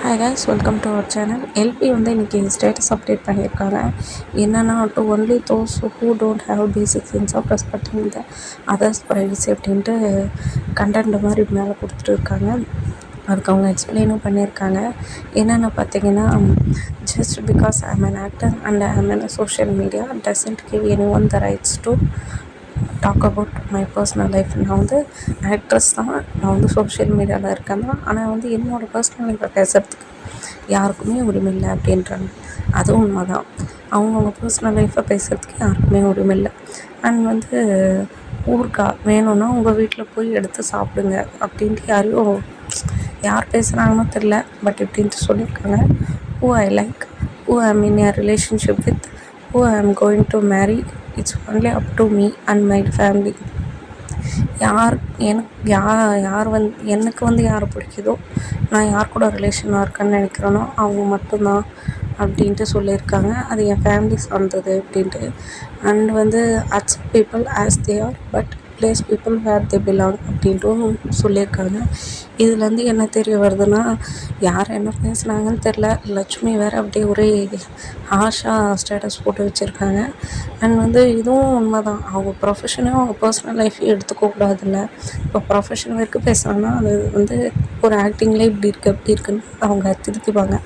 Hi guys, welcome to our channel. LP வந்து இன்றைக்கி status update பண்ணியிருக்காங்க. என்னென்னா to only those who don't have basic sense of respecting the others privacy அப்படின்ட்டு content மாதிரி மேலே கொடுத்துட்டு இருக்காங்க. அதுக்கு அவங்க எக்ஸ்பிளைனும் பண்ணியிருக்காங்க. என்னென்னு பார்த்தீங்கன்னா, just because I am an actor and I am in a social media doesn't give anyone the rights to talk about my personal life. நான் வந்து ஆக்ட்ரஸ் தான், நான் வந்து சோஷியல் மீடியாவில் இருக்கேன் தான், ஆனால் வந்து என்னோடய பர்சனல் லைஃப்பை பேசுகிறதுக்கு யாருக்குமே உரிமை இல்லை அப்படின்றாங்க. அதுவும் உண்மை தான். அவங்கவுங்க பர்சனல் லைஃப்பை பேசுகிறதுக்கு யாருக்குமே உரிமை இல்லை. அண்ட் வந்து ஊருக்கா வேணும்னா உங்கள் வீட்டில் போய் எடுத்து சாப்பிடுங்க அப்படின்ட்டு யார் பேசுகிறாங்கன்னு தெரில, பட் இப்படின்ட்டு சொல்லியிருக்காங்க. who I like, who I am in a relationship with, who I am going to marry, it's only up to me and my family. எனக்கு வந்து யாரை பிடிக்குதோ, நான் யார் கூட ரிலேஷனாக இருக்கேன்னு நினைக்கிறேனோ அவங்க மட்டும்தான் அப்படின்ட்டு சொல்லியிருக்காங்க. அது என் ஃபேமிலி சார்ந்தது அப்படின்ட்டு. அண்ட் வந்து accept people as they are but place people where they belong அப்படின்ட்டும் சொல்லியிருக்காங்க. இதுலேருந்து என்ன தெரிய வருதுன்னா, யார் என்ன பேசுனாங்கன்னு தெரில, லட்சுமி வேறு அப்படியே ஒரே ஹார்ஷாக ஸ்டேட்டஸ் போட்டு வச்சுருக்காங்க. அண்ட் வந்து இதுவும் உண்மை தான். அவங்க ப்ரொஃபஷனையும் அவங்க பர்சனல் லைஃப்பையும் எடுத்துக்கக்கூடாதுல்ல. இப்போ ப்ரொஃபஷன் வரைக்கும் பேசுகிறாங்கன்னா அது வந்து ஒரு ஆக்டிங்லேயே இப்படி இருக்குது அப்படி இருக்குன்னு அவங்க திருத்திப்பாங்க.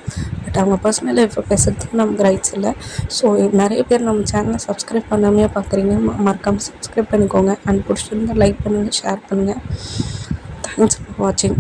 பட் அவங்க பர்சனல் லைஃப்பை பேசுகிறதுக்கு நமக்கு ரைட்ஸ் இல்லை. ஸோ நிறைய பேர் நம்ம சேனலை சப்ஸ்கிரைப் பண்ணாமையே பார்க்குறீங்க. மறக்காமல் சப்ஸ்கிரைப் பண்ணிக்கோங்க. அண்ட் பிடிச்சிருந்தா லைக் பண்ணுங்கள், ஷேர் பண்ணுங்கள். தேங்க்ஸ் ஃபார் வாட்சிங்.